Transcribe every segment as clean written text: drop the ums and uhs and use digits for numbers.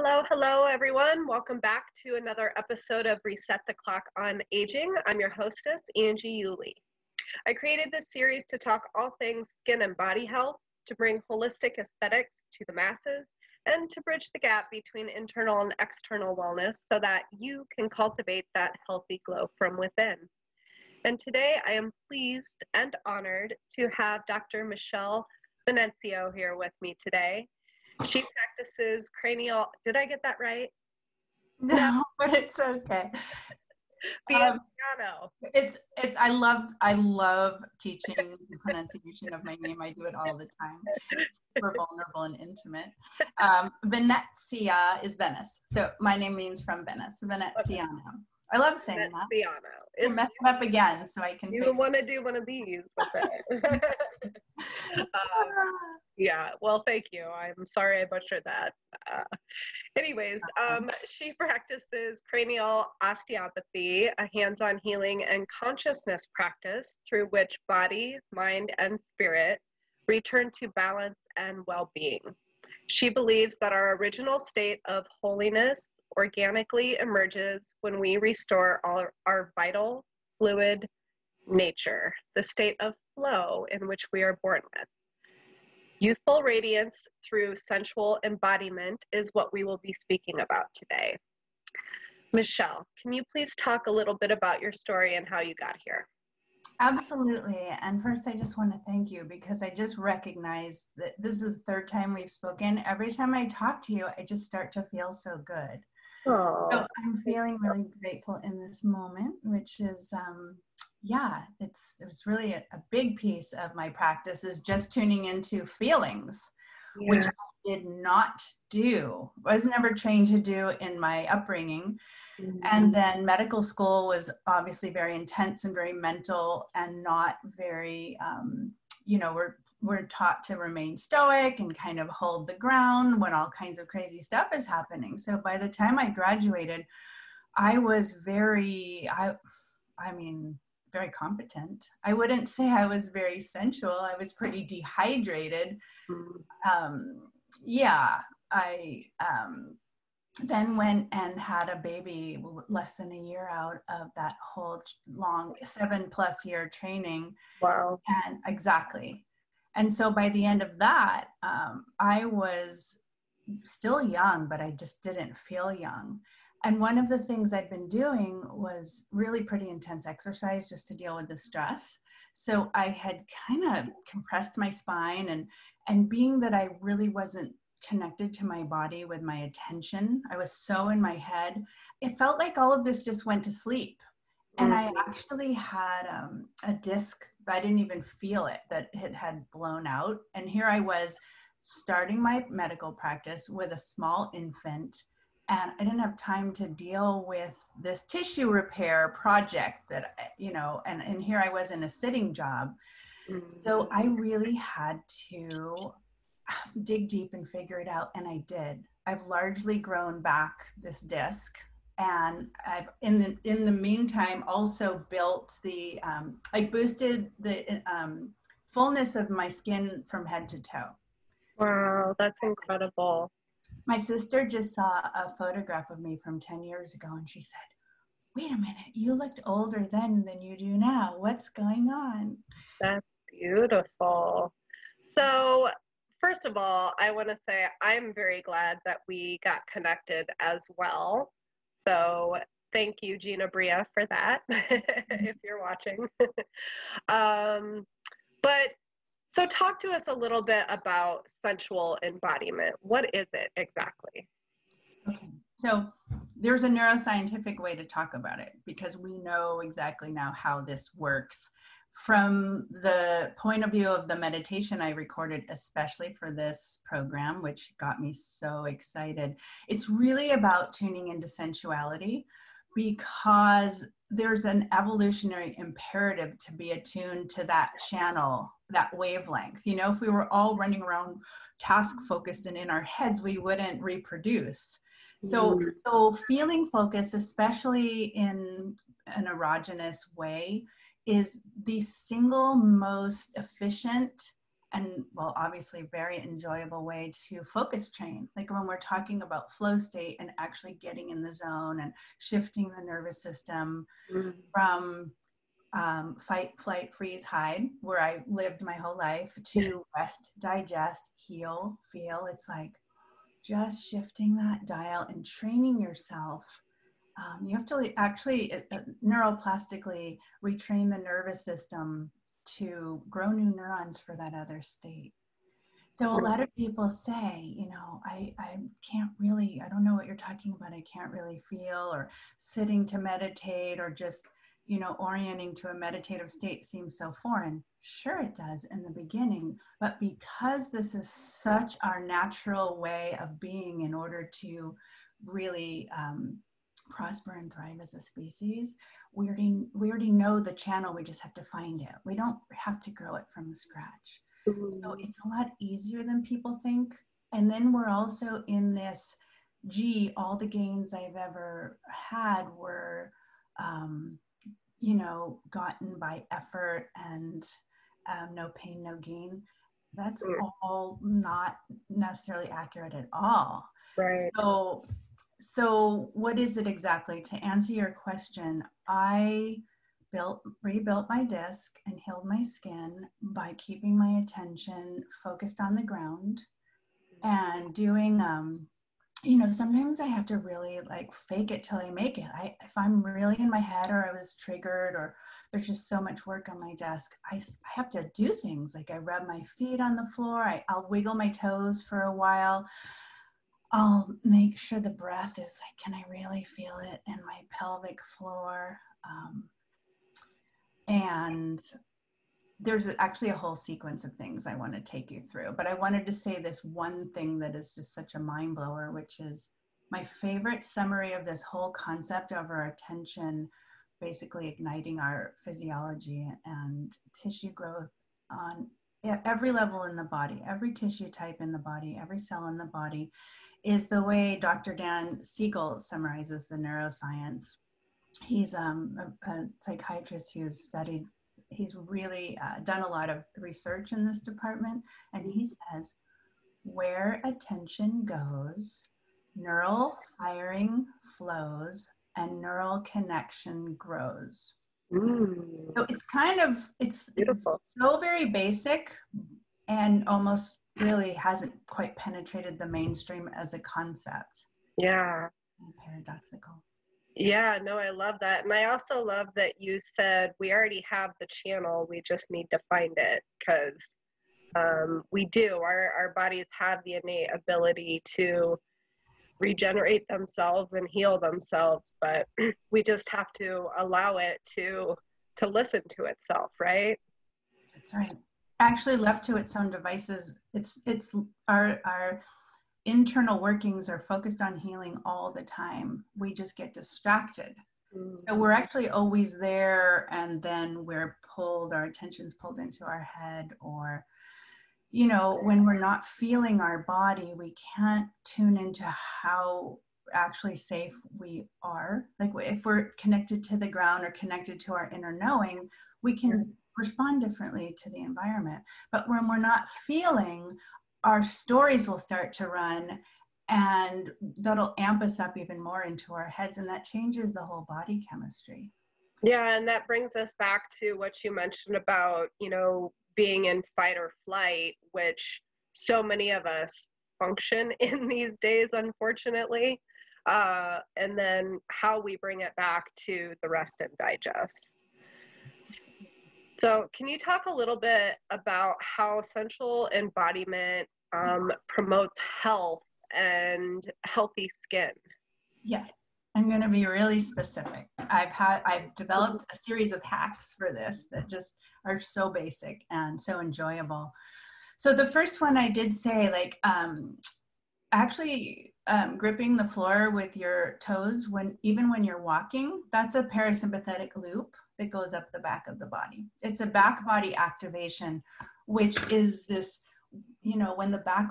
Hello, hello, everyone. Welcome back to another episode of Reset the Clock on Aging. I'm your hostess, Angie Yulee. I created this series to talk all things skin and body health, to bring holistic aesthetics to the masses, and to bridge the gap between internal and external wellness so that you can cultivate that healthy glow from within. And today I am pleased and honored to have Dr. Michelle Venencio here with me today. She practices cranial, did I get that right? No, but it's okay. Piano. I love teaching the pronunciation of my name. I do it all the time. It's super vulnerable and intimate. Venezia is Venice. So my name means from Venice, Veneziano. I love saying that. Veneziano. I messed it up again so I can You want to do one of these with it. Yeah, well, thank you. I'm sorry I butchered that. Anyways, she practices cranial osteopathy, a hands-on healing and consciousness practice through which body, mind, and spirit return to balance and well-being. She believes that our original state of holiness organically emerges when we restore all our vital, fluid nature, the state of flow in which we are born with. Youthful Radiance through Sensual Embodiment is what we will be speaking about today. Michelle, can you please talk a little bit about your story and how you got here? Absolutely. And first, I just want to thank you because I just recognized that this is the third time we've spoken. Every time I talk to you, I just start to feel so good. Oh, so I'm feeling really grateful in this moment, which is, it's really a big piece of my practice is just tuning into feelings, which I did not do. I was never trained to do in my upbringing. And then medical school was obviously very intense and very mental and not very, we're taught to remain stoic and kind of hold the ground when all kinds of crazy stuff is happening. So by the time I graduated, I was very competent. I wouldn't say I was very sensual. I was pretty dehydrated. I then went and had a baby less than a year out of that whole long 7+ year training. Wow. And exactly. And so by the end of that, I was still young, but I just didn't feel young. And one of the things I'd been doing was really pretty intense exercise just to deal with the stress. So I had kind of compressed my spine and being that I really wasn't connected to my body with my attention, I was so in my head, it felt like all of this just went to sleep. And I actually had a disc, I didn't even feel it, that it had blown out. And here I was starting my medical practice with a small infant, and I didn't have time to deal with this tissue repair project that, and here I was in a sitting job. So I really had to dig deep and figure it out, and I did. I've largely grown back this disc, and I've in the meantime also built I boosted the fullness of my skin from head to toe. Wow, that's incredible. My sister just saw a photograph of me from 10 years ago, and she said, "Wait a minute, you looked older then than you do now. What's going on?" That's beautiful. So, first of all, I want to say I'm very glad that we got connected as well. So thank you, Gina Bria, for that, if you're watching. So talk to us a little bit about sensual embodiment. What is it exactly? Okay, so there's a neuroscientific way to talk about it because we know exactly now how this works. From the point of view of the meditation I recorded, especially for this program, which got me so excited, it's really about tuning into sensuality because there's an evolutionary imperative to be attuned to that channel, that wavelength. If we were all running around task focused and in our heads, we wouldn't reproduce. So feeling focus, especially in an erogenous way, is the single most efficient and well, obviously very enjoyable way to focus train. Like when we're talking about flow state and actually getting in the zone and shifting the nervous system from fight, flight, freeze, hide, where I lived my whole life, to rest, digest, heal, feel. It's like just shifting that dial and training yourself. You have to actually neuroplastically retrain the nervous system to grow new neurons for that other state. So a lot of people say, you know, I can't really, I don't know what you're talking about. I can't really feel, or sitting to meditate, or just, you know, orienting to a meditative state seems so foreign. Sure, it does in the beginning, but because this is such our natural way of being in order to really prosper and thrive as a species, we already know the channel. We just have to find it. We don't have to grow it from scratch. So it's a lot easier than people think. And then we're also in this, gee, all the gains I've ever had were, you know, gotten by effort and no pain, no gain. That's all not necessarily accurate at all. Right. So what is it exactly? To answer your question, I rebuilt my disc and healed my skin by keeping my attention focused on the ground and doing, you know, sometimes I have to really like fake it till I make it. If I'm really in my head, or I was triggered, or there's just so much work on my desk, I have to do things like I rub my feet on the floor. I'll wiggle my toes for a while. I'll make sure the breath is like, can I really feel it in my pelvic floor? And there's actually a whole sequence of things I want to take you through, but I wanted to say this one thing that is just such a mind blower, which is my favorite summary of this whole concept of our attention, basically igniting our physiology and tissue growth on every level in the body, every tissue type in the body, every cell in the body, is the way Dr. Dan Siegel summarizes the neuroscience. He's a psychiatrist who's studied, he's really done a lot of research in this department. And he says, where attention goes, neural firing flows and neural connection grows. So it's kind of, it's so very basic and almost really hasn't quite penetrated the mainstream as a concept. Yeah. Paradoxical. Yeah, no, I love that. And I also love that you said we already have the channel, we just need to find it, because we do. Our bodies have the innate ability to regenerate themselves and heal themselves, but we just have to allow it to listen to itself, right? That's right. Actually, left to its own devices, it's our internal workings are focused on healing all the time. We just get distracted. So we're actually always there, and then we're pulled, our attention's pulled into our head, or, you know, when we're not feeling our body, we can't tune into how actually safe we are. Like if we're connected to the ground or connected to our inner knowing, we can respond differently to the environment. But when we're not feeling, our stories will start to run, and that'll amp us up even more into our heads, and that changes the whole body chemistry. Yeah, and that brings us back to what you mentioned about, you know, being in fight or flight, which so many of us function in these days, unfortunately. And then how we bring it back to the rest and digest. So can you talk a little bit about how Sensual Embodiment promotes health and healthy skin? Yes, I'm going to be really specific. I've developed a series of hacks for this that just are so basic and so enjoyable. So the first one I did say, like, actually gripping the floor with your toes even when you're walking, that's a parasympathetic loop that goes up the back of the body. It's a back body activation, which is this, you know, when the back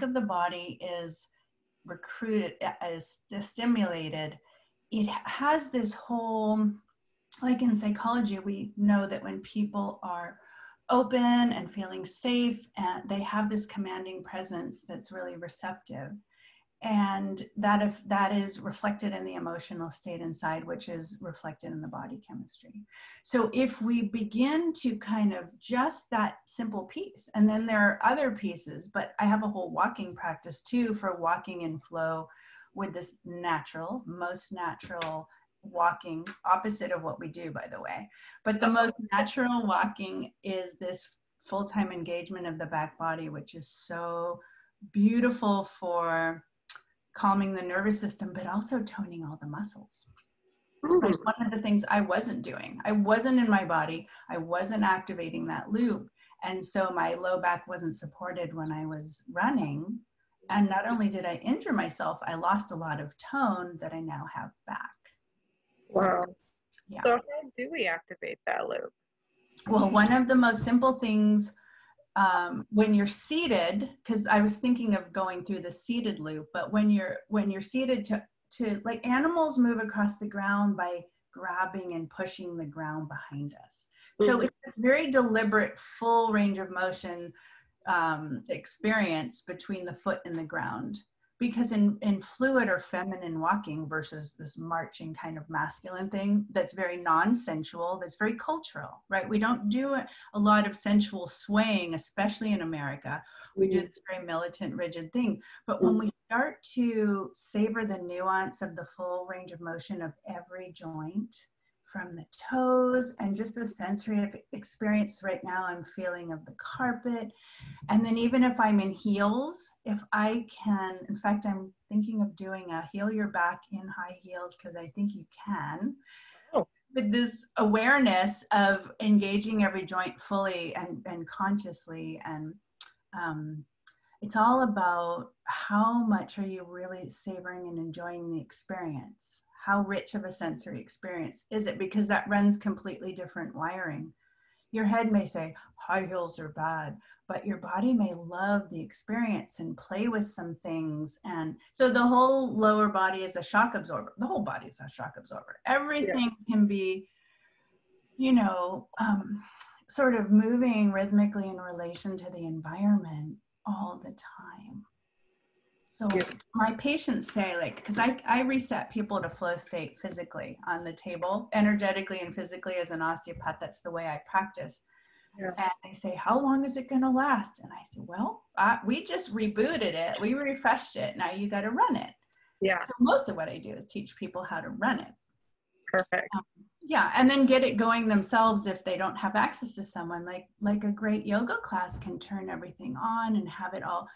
of the body is recruited, is stimulated, it has this whole, like in psychology, we know that when people are open and feeling safe, and they have this commanding presence that's really receptive. And that, if that is reflected in the emotional state inside, which is reflected in the body chemistry. So if we begin to kind of just that simple piece, and then there are other pieces, but I have a whole walking practice too for walking in flow with this natural, most natural walking, opposite of what we do, by the way. But the most natural walking is this full-time engagement of the back body, which is so beautiful for calming the nervous system, but also toning all the muscles. Like one of the things I wasn't doing, I wasn't in my body, I wasn't activating that loop. And so my low back wasn't supported when I was running. And not only did I injure myself, I lost a lot of tone that I now have back. Wow. Yeah. So how do we activate that loop? Well, one of the most simple things when you're seated, because I was thinking of going through the seated loop, but when you're seated, to like, animals move across the ground by grabbing and pushing the ground behind us. So it's this very deliberate, full range of motion experience between the foot and the ground. Because in fluid or feminine walking versus this marching kind of masculine thing that's very non-sensual, that's very cultural, right? We don't do a lot of sensual swaying, especially in America. We do this very militant, rigid thing. But when we start to savor the nuance of the full range of motion of every joint, from the toes, and just the sensory experience right now I'm feeling of the carpet. And then even if I'm in heels, if I can, in fact, I'm thinking of doing a heel your back in high heels, because I think you can. Oh. With this awareness of engaging every joint fully and consciously. And it's all about how much are you really savoring and enjoying the experience? How rich of a sensory experience is it? Because that runs completely different wiring. Your head may say high heels are bad, but your body may love the experience and play with some things. And so the whole lower body is a shock absorber. The whole body is a shock absorber. Everything can be, you know, sort of moving rhythmically in relation to the environment all the time. So my patients say, like, because I reset people to flow state physically on the table, energetically and physically as an osteopath. That's the way I practice. Yeah. And they say, how long is it going to last? And I say, well, we just rebooted it. We refreshed it. Now you got to run it. Yeah. So most of what I do is teach people how to run it. Perfect. Yeah. And then get it going themselves if they don't have access to someone. Like a great yoga class can turn everything on and have it all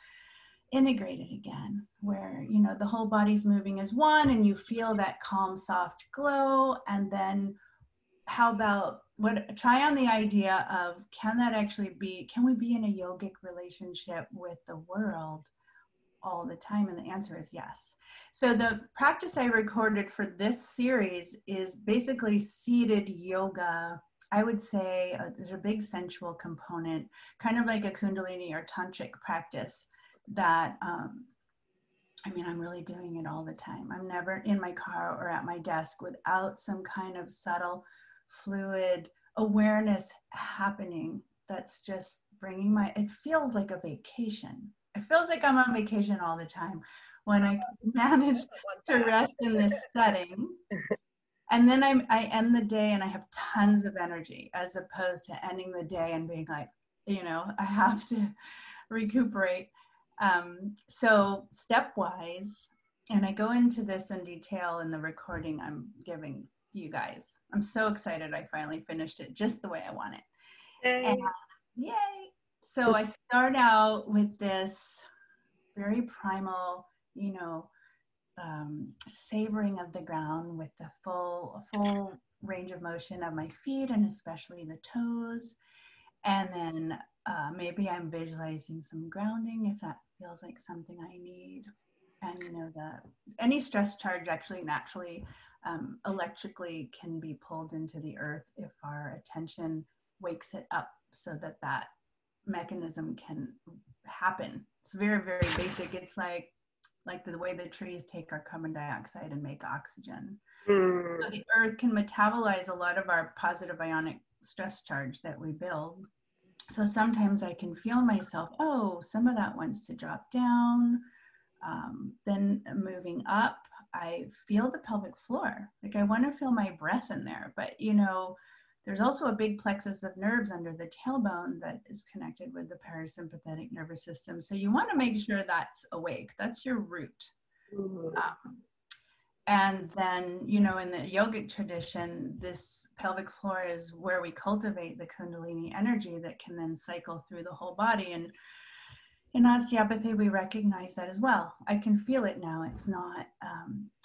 integrated again, where, you know, the whole body's moving as one and you feel that calm, soft glow. And then how about try on the idea of, can we be in a yogic relationship with the world all the time? And the answer is yes. So the practice I recorded for this series is basically seated yoga. I would say there's a big sensual component, kind of like a Kundalini or tantric practice that, I'm really doing it all the time. I'm never in my car or at my desk without some kind of subtle, fluid awareness happening that's just bringing it feels like a vacation. It feels like I'm on vacation all the time when I manage to rest in this setting. And then I end the day and I have tons of energy, as opposed to ending the day and being like, you know, I have to recuperate. So stepwise, and I go into this in detail in the recording I'm giving you guys. I'm so excited I finally finished it just the way I want it. Yay. And, yay! So I start out with this very primal, you know, savoring of the ground with the full range of motion of my feet and especially the toes. And then maybe I'm visualizing some grounding if that feels like something I need. And you know, any stress charge actually naturally electrically can be pulled into the earth if our attention wakes it up, so that mechanism can happen. It's very, very basic. It's like the way the trees take our carbon dioxide and make oxygen. So the earth can metabolize a lot of our positive ionic stress charge that we build. So sometimes I can feel myself, oh, some of that wants to drop down. Then moving up, I feel the pelvic floor. Like I want to feel my breath in there. But, you know, there's also a big plexus of nerves under the tailbone that is connected with the parasympathetic nervous system. So you want to make sure that's awake. That's your root. And then, you know, in the yogic tradition, this pelvic floor is where we cultivate the Kundalini energy that can then cycle through the whole body. And in osteopathy, we recognize that as well. I can feel it now. It's not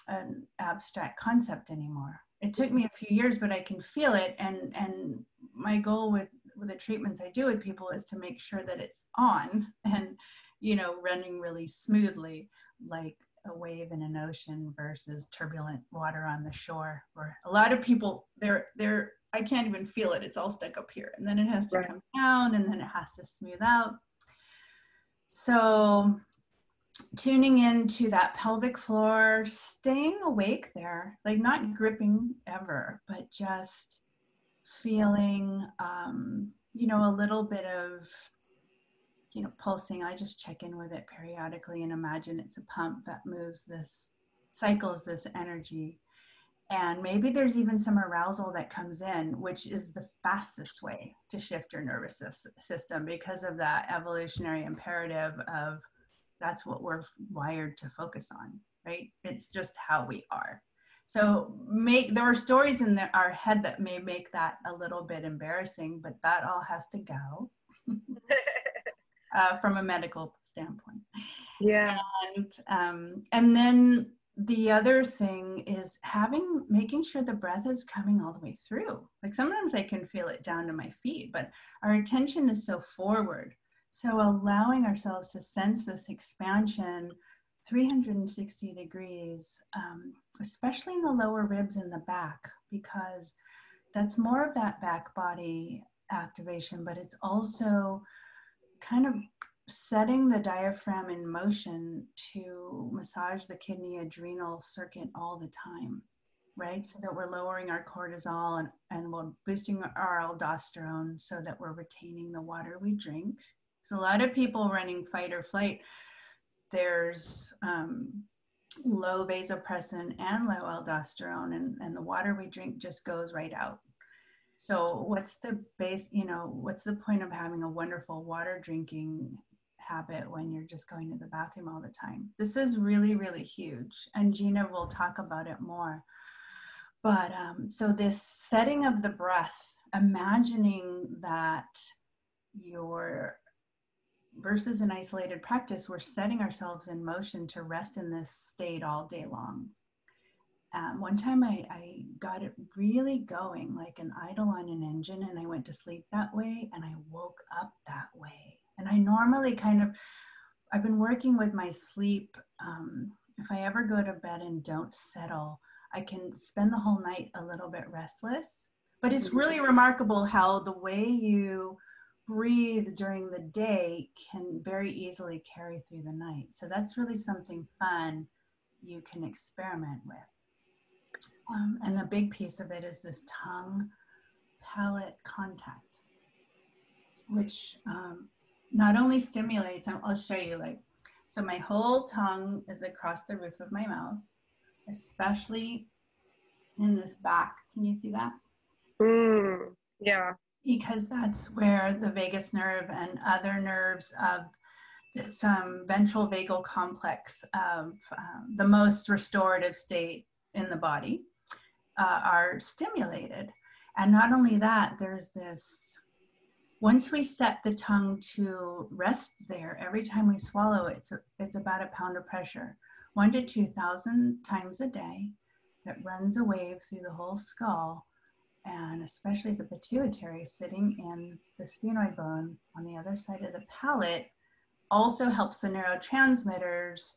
an abstract concept anymore. It took me a few years, but I can feel it. And my goal with the treatments I do with people is to make sure that it's on and, you know, running really smoothly, like a wave in an ocean versus turbulent water on the shore. Or a lot of people, I can't even feel it. It's all stuck up here. And then it has to come down, and then it has to smooth out. So tuning into that pelvic floor, staying awake there, like not gripping ever, but just feeling, you know, a little bit of, you know, pulsing. I just check in with it periodically and imagine it's a pump that moves this, cycles this energy. And maybe there's even some arousal that comes in, which is the fastest way to shift your nervous system because of that evolutionary imperative of that's what we're wired to focus on, right? It's just how we are. So there are stories in our head that may make that a little bit embarrassing, but that all has to go from a medical standpoint. Yeah. And then the other thing is making sure the breath is coming all the way through. Like sometimes I can feel it down to my feet, but our attention is so forward. So allowing ourselves to sense this expansion 360 degrees, especially in the lower ribs and the back, because that's more of that back body activation, but it's also kind of setting the diaphragm in motion to massage the kidney adrenal circuit all the time, right? So that we're lowering our cortisol and we're boosting our aldosterone so that we're retaining the water we drink. Because a lot of people running fight or flight, there's low vasopressin and low aldosterone, and the water we drink just goes right out. So what's the point of having a wonderful water drinking habit when you're just going to the bathroom all the time? This is really, really huge. And Gina will talk about it more. But so this setting of the breath, imagining that versus an isolated practice, we're setting ourselves in motion to rest in this state all day long. One time I got it really going, like an idle on an engine, and I went to sleep that way and I woke up that way. And I normally I've been working with my sleep. If I ever go to bed and don't settle, I can spend the whole night a little bit restless. But it's really remarkable how the way you breathe during the day can very easily carry through the night. So that's really something fun you can experiment with. And the big piece of it is this tongue palate contact, which not only stimulates, I'll show you, so my whole tongue is across the roof of my mouth, especially in this back. Can you see that? Yeah. Because that's where the vagus nerve and other nerves of this ventral vagal complex of the most restorative state in the body are stimulated. And not only that, there's this, once we set the tongue to rest there, every time we swallow, it's about a pound of pressure, 1,000 to 2,000 times a day, that runs a wave through the whole skull, and especially the pituitary sitting in the sphenoid bone on the other side of the palate, also helps the neurotransmitters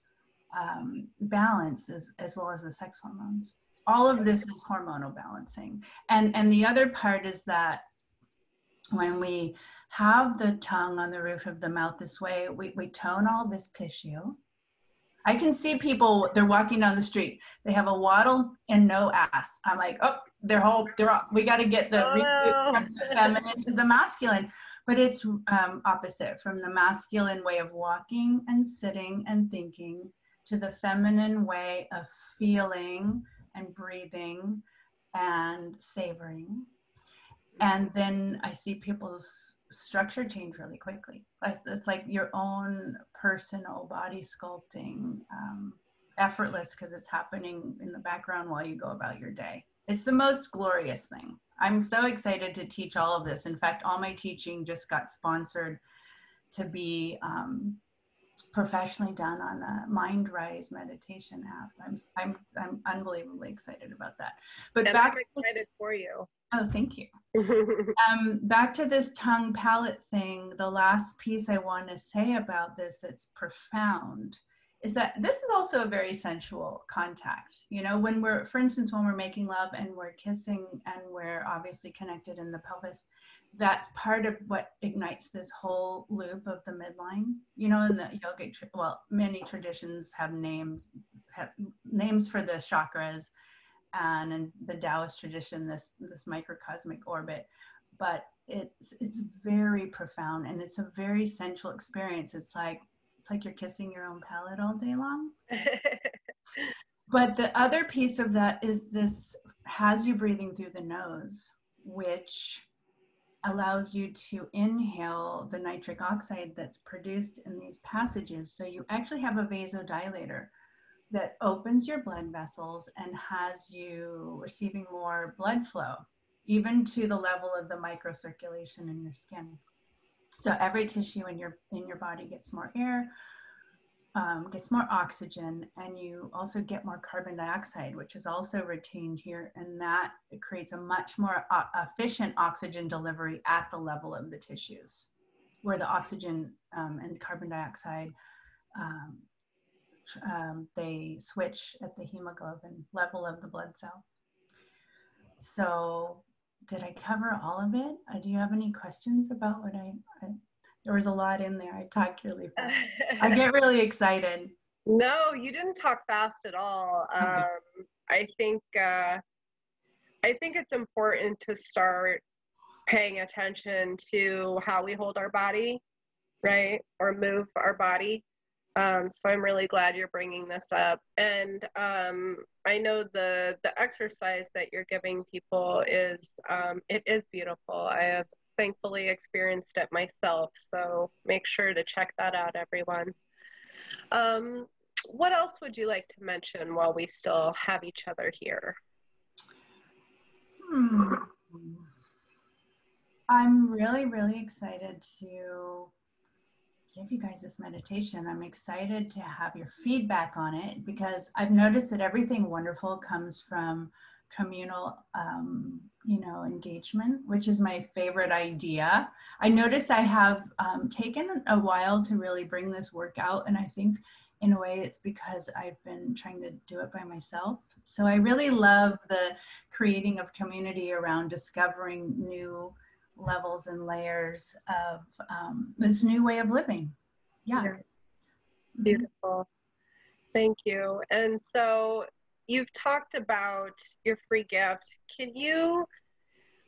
balance as well as the sex hormones. All of this is hormonal balancing. And the other part is that when we have the tongue on the roof of the mouth this way, we tone all this tissue. I can see people, they're walking down the street, they have a waddle and no ass. I'm like, oh, we got to get the feminine to the masculine. But it's opposite, from the masculine way of walking and sitting and thinking to the feminine way of feeling and breathing and savoring. And then I see people's structure change really quickly. It's like your own personal body sculpting, effortless, because it's happening in the background while you go about your day. It's the most glorious thing. I'm so excited to teach all of this. In fact, all my teaching just got sponsored to be professionally done on the MindRise meditation app. I'm unbelievably excited about that. But and back, I'm excited for you. Oh, thank you. Back to this tongue palate thing, the last piece I want to say about this that's profound is that this is also a very sensual contact. You know, when we're, for instance, when we're making love and we're kissing and we're obviously connected in the pelvis, that's part of what ignites this whole loop of the midline. You know, in the yogic, well, many traditions have names for the chakras, and in the Taoist tradition, this microcosmic orbit. But it's very profound, and it's a very sensual experience. It's like you're kissing your own palate all day long. But the other piece of that is this has you breathing through the nose, which allows you to inhale the nitric oxide that's produced in these passages. So you actually have a vasodilator that opens your blood vessels and has you receiving more blood flow, even to the level of the microcirculation in your skin. So every tissue in your body gets more air, gets more oxygen, and you also get more carbon dioxide, which is also retained here, and that creates a much more efficient oxygen delivery at the level of the tissues, where the oxygen and carbon dioxide they switch at the hemoglobin level of the blood cell. So did I cover all of it? Do you have any questions about what there was a lot in there. I talked really fast. I get really excited. No, you didn't talk fast at all. I think it's important to start paying attention to how we hold our body, right? Or move our body. So I'm really glad you're bringing this up. And I know the exercise that you're giving people is, it is beautiful. I have thankfully experienced it myself. So make sure to check that out, everyone. What else would you like to mention while we still have each other here? I'm really, really excited to give you guys this meditation. I'm excited to have your feedback on it, because I've noticed that everything wonderful comes from communal, engagement, which is my favorite idea. I noticed I have taken a while to really bring this work out, and I think in a way it's because I've been trying to do it by myself. So I really love the creating of community around discovering new levels and layers of this new way of living. Yeah. Beautiful. Thank you. And so you've talked about your free gift. Can you,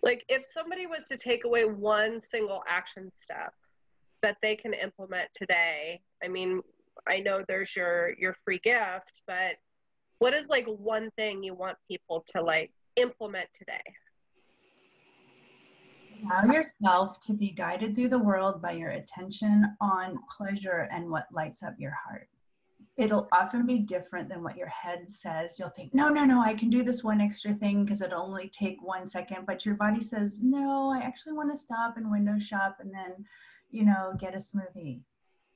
like, if somebody was to take away one single action step that they can implement today, I mean, I know there's your free gift, but what is like one thing you want people to like implement today? Allow yourself to be guided through the world by your attention on pleasure and what lights up your heart. It'll often be different than what your head says. You'll think, no, I can do this one extra thing because it'll only take 1 second. But your body says, no, I actually want to stop and window shop and then, get a smoothie.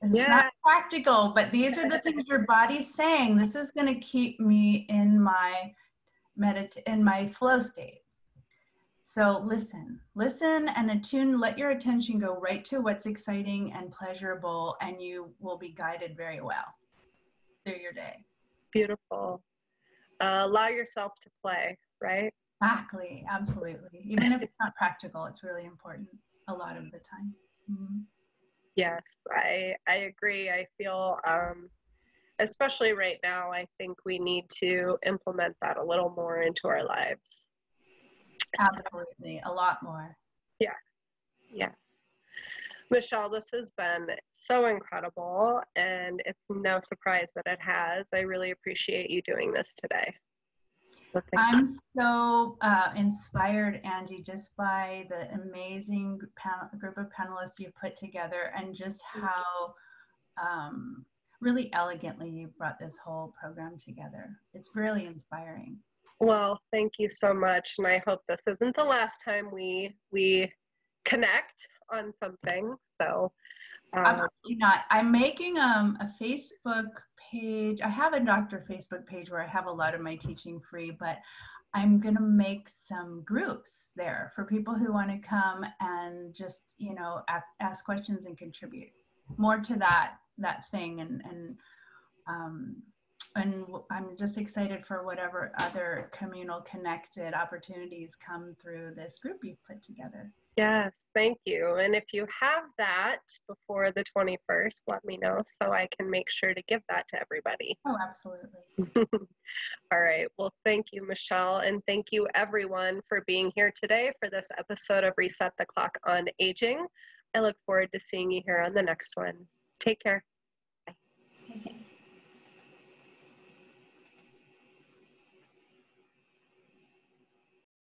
It's not practical, but these are the things your body's saying. This is going to keep me in my flow state. So listen and attune, let your attention go right to what's exciting and pleasurable, and you will be guided very well through your day. Beautiful. Allow yourself to play, right? Exactly, absolutely. Even if it's not practical, it's really important a lot of the time. Mm-hmm. Yes, I agree. I feel, especially right now, I think we need to implement that a little more into our lives. Absolutely, a lot more. Yeah. Michelle, this has been so incredible, and it's no surprise that it has. I really appreciate you doing this today. So I'm so inspired, Angie, just by the amazing group of panelists you put together, and just how really elegantly you brought this whole program together. It's really inspiring. Well, thank you so much, and I hope this isn't the last time we connect on something. So absolutely not. I'm making a Facebook page. I have a doctor Facebook page where I have a lot of my teaching free, but I'm going to make some groups there for people who want to come and just, you know, ask questions and contribute more to that thing. And I'm just excited for whatever other communal connected opportunities come through this group you've put together. yes, thank you. And if you have that before the 21st, let me know so I can make sure to give that to everybody. Oh, absolutely. All right. Well, thank you, Michelle. And thank you, everyone, for being here today for this episode of Reset the Clock on Aging. I look forward to seeing you here on the next one. Take care.